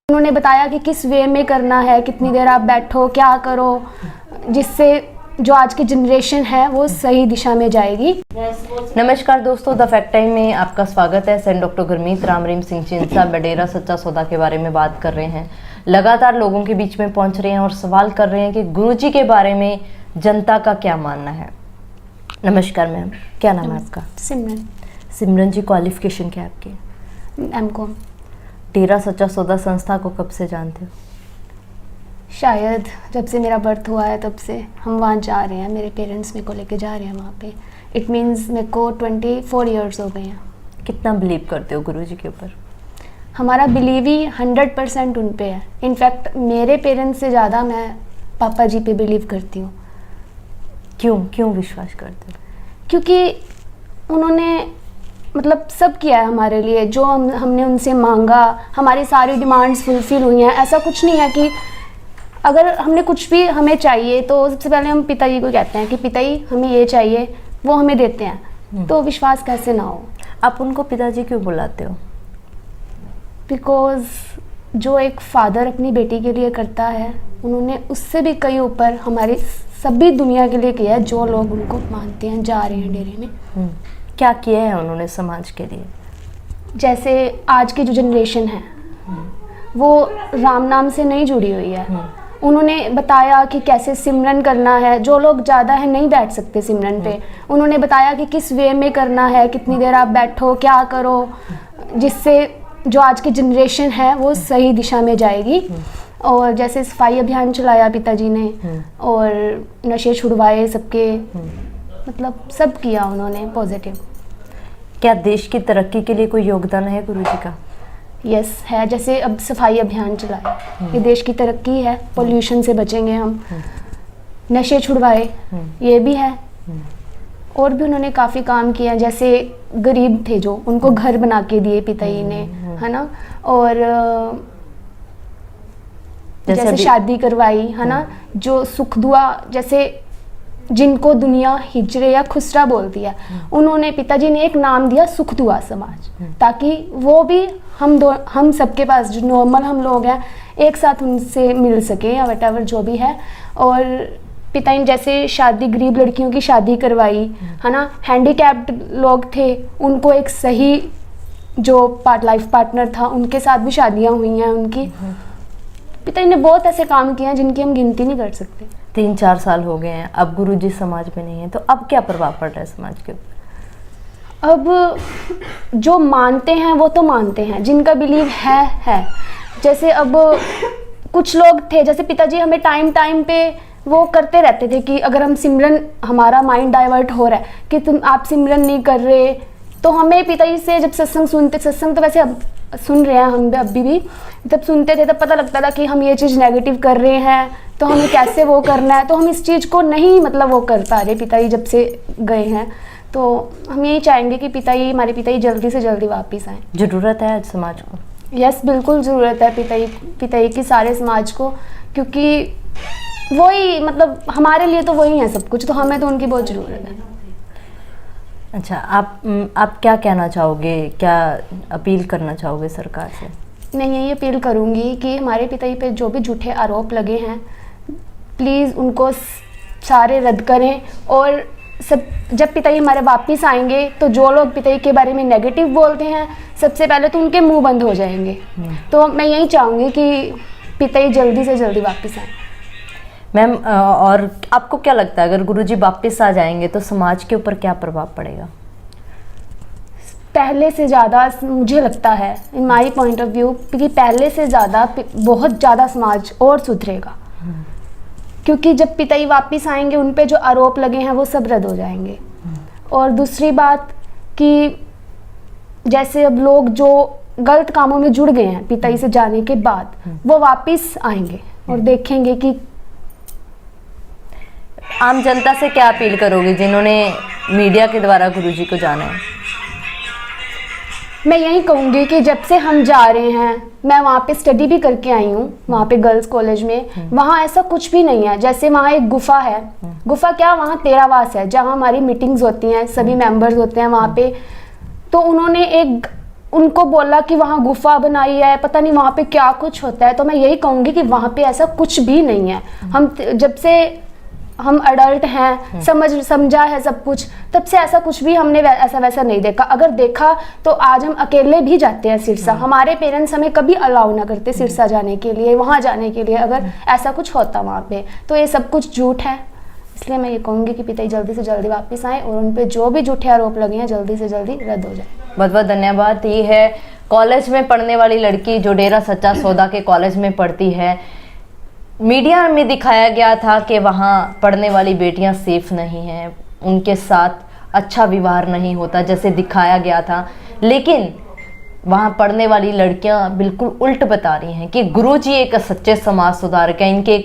उन्होंने बताया कि किस वे में करना है, कितनी देर आप बैठो, क्या करो, जिससे जो आज की जनरेशन है वो सही दिशा में जाएगी। नमस्कार दोस्तों, द फैक्ट टाइम में आपका स्वागत है। सेंट डॉक्टर गुरमीत राम रहीम सिंह चिंसा बडेरा सच्चा सौदा के बारे में बात कर रहे हैं। लगातार लोगों के बीच में पहुंच रहे हैं और सवाल कर रहे हैं कि गुरुजी के बारे में जनता का क्या मानना है। नमस्कार मैम, क्या नाम है आपका? सिमरन। सिमरन जी, क्वालिफिकेशन क्या है आपकी? M.Com। डेरा सच्चा सौदा संस्था को कब से जानते हो? शायद जब से मेरा बर्थ हुआ है तब से हम वहाँ जा रहे हैं, मेरे पेरेंट्स मेरे को लेके जा रहे हैं वहाँ पे। इट मीन्स मेरे को 24 ईयर्स हो गए हैं। कितना बिलीव करते हो गुरुजी के ऊपर? हमारा बिलीव ही 100% उन पे है। इनफैक्ट मेरे पेरेंट्स से ज़्यादा मैं पापा जी पे बिलीव करती हूँ। क्यों विश्वास करते हो? क्योंकि उन्होंने मतलब सब किया है हमारे लिए, जो हमने उनसे मांगा, हमारी सारी डिमांड्स फुलफिल हुई हैं। ऐसा कुछ नहीं है कि अगर हमने कुछ भी हमें चाहिए तो सबसे पहले हम पिताजी को कहते हैं कि पिताजी हमें ये चाहिए, वो हमें देते हैं। तो विश्वास कैसे ना हो। आप उनको पिताजी क्यों बुलाते हो? बिकॉज जो एक फादर अपनी बेटी के लिए करता है, उन्होंने उससे भी कई ऊपर हमारी सभी दुनिया के लिए किया है। जो लोग उनको मानते हैं जा रहे हैं डेरे में। क्या किया है उन्होंने समाज के लिए? जैसे आज की जो जनरेशन है वो राम नाम से नहीं जुड़ी हुई है। उन्होंने बताया कि कैसे सिमरन करना है। जो लोग ज़्यादा है नहीं बैठ सकते सिमरन पे, उन्होंने बताया कि किस वे में करना है, कितनी देर आप बैठो, क्या करो, जिससे जो आज की जनरेशन है वो सही दिशा में जाएगी। और जैसे सफाई अभियान चलाया पिताजी ने, और नशे छुड़वाए सबके, मतलब सब किया उन्होंने पॉजिटिव। क्या देश की तरक्की के लिए कोई योगदान है गुरुजी का? यस है। जैसे अब सफाई अभियान चलाया, ये देश की तरक्की है। पोल्यूशन से बचेंगे हम। नशे छुड़वाए, ये भी है। और भी उन्होंने काफ़ी काम किया। जैसे गरीब थे जो, उनको घर बना के दिए पिताजी ने, है ना। और जैसे शादी करवाई, है ना। जो सुख दुआ, जैसे जिनको दुनिया हिजरे या खुसरा बोलती है, उन्होंने पिताजी ने एक नाम दिया सुख दुआ समाज, ताकि वो भी हम सबके पास जो नॉर्मल हम लोग हैं एक साथ उनसे मिल सके या वटेवर जो भी है। और पिताजी ने जैसे शादी, गरीब लड़कियों की शादी करवाई, है ना। हैंडीकैप्ड लोग थे, उनको एक सही जो लाइफ पार्टनर था, उनके साथ भी शादियां हुई हैं उनकी। पिताजी ने बहुत ऐसे काम किए हैं जिनकी हम गिनती नहीं कर सकते। 3-4 साल हो गए हैं, अब गुरुजी समाज में नहीं है, तो अब क्या प्रभाव पड़ रहा है समाज के ऊपर? अब जो मानते हैं वो तो मानते हैं, जिनका बिलीव है। जैसे अब कुछ लोग थे, जैसे पिताजी हमें टाइम पे वो करते रहते थे कि अगर हम सिमरन, हमारा माइंड डाइवर्ट हो रहा है कि आप सिमरन नहीं कर रहे, तो हमें पिताजी से जब सत्संग सुनते, सत्संग तो वैसे अब सुन रहे हैं हम अभी भी, जब सुनते थे तब पता लगता था कि हम ये चीज़ नेगेटिव कर रहे हैं, तो हमें कैसे वो करना है। तो हम इस चीज़ को नहीं मतलब वो कर पा रहे पिताजी जब से गए हैं। तो हम यही चाहेंगे कि हमारे पिताजी जल्दी से जल्दी वापस आएँ। ज़रूरत है आज समाज को? यस, बिल्कुल ज़रूरत है पिताजी की सारे समाज को, क्योंकि वही मतलब हमारे लिए तो वही है सब कुछ, तो हमें तो उनकी बहुत ज़रूरत है। अच्छा, आप क्या कहना चाहोगे, क्या अपील करना चाहोगे सरकार से? मैं यही अपील करूंगी कि हमारे पिताजी पे जो भी झूठे आरोप लगे हैं, प्लीज़ उनको सारे रद्द करें। और सब जब पिताजी हमारे वापस आएंगे तो जो लोग पिताजी के बारे में नेगेटिव बोलते हैं, सबसे पहले तो उनके मुंह बंद हो जाएंगे। तो मैं यही चाहूँगी कि पिताजी जल्दी से जल्दी वापस आएँ। मैम, और आपको क्या लगता है अगर गुरुजी वापस आ जाएंगे तो समाज के ऊपर क्या प्रभाव पड़ेगा? पहले से ज़्यादा मुझे लगता है, इन माई पॉइंट ऑफ व्यू, कि पहले से ज़्यादा बहुत ज़्यादा समाज और सुधरेगा। क्योंकि जब पिताजी वापस आएंगे, उन पे जो आरोप लगे हैं वो सब रद्द हो जाएंगे। और दूसरी बात कि जैसे अब लोग जो गलत कामों में जुड़ गए हैं पिताजी से जाने के बाद, वो वापस आएंगे और देखेंगे कि। आम जनता से क्या अपील करोगे जिन्होंने मीडिया के द्वारा गुरुजी को जाना है? मैं यही कहूँगी कि जब से हम जा रहे हैं, मैं वहाँ पे स्टडी भी करके आई हूँ, वहाँ पे गर्ल्स कॉलेज में, वहाँ ऐसा कुछ भी नहीं है। जैसे वहाँ एक गुफा है, गुफा क्या, वहाँ तेरावास है, जहाँ हमारी मीटिंग्स होती हैं, सभी मेंबर्स होते हैं वहाँ पे। तो उन्होंने उनको बोला कि वहाँ गुफा बनाई है, पता नहीं वहाँ पे क्या कुछ होता है। तो मैं यही कहूँगी कि वहाँ पे ऐसा कुछ भी नहीं है। हम जब से हम अडल्ट हैं, समझा है सब कुछ, तब से ऐसा कुछ भी हमने ऐसा वैसा नहीं देखा। अगर देखा तो आज हम अकेले भी जाते हैं सिरसा। हमारे पेरेंट्स हमें कभी अलाउ ना करते सिरसा जाने के लिए, वहाँ जाने के लिए, अगर ऐसा कुछ होता वहाँ पे। तो ये सब कुछ झूठ है। इसलिए मैं ये कहूँगी कि पिताजी जल्दी से जल्दी वापस आएँ और उन पे जो भी झूठे आरोप लगे हैं जल्दी से जल्दी रद्द हो जाए। बहुत बहुत धन्यवाद। ये है कॉलेज में पढ़ने वाली लड़की जो डेरा सच्चा सौदा के कॉलेज में पढ़ती है। मीडिया में दिखाया गया था कि वहाँ पढ़ने वाली बेटियां सेफ नहीं हैं, उनके साथ अच्छा व्यवहार नहीं होता जैसे दिखाया गया था, लेकिन वहाँ पढ़ने वाली लड़कियां बिल्कुल उल्ट बता रही हैं कि गुरुजी एक सच्चे समाज सुधारक हैं, इनके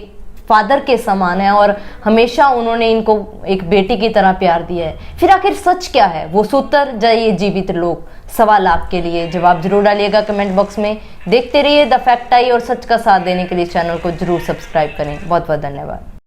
फादर के समान है और हमेशा उन्होंने इनको एक बेटी की तरह प्यार दिया है। फिर आखिर सच क्या है? वो सूत्र जाइए जीवित लोग। सवाल आपके लिए, जवाब जरूर डालिएगा कमेंट बॉक्स में। देखते रहिए द फैक्ट आई और सच का साथ देने के लिए चैनल को जरूर सब्सक्राइब करें। बहुत बहुत धन्यवाद।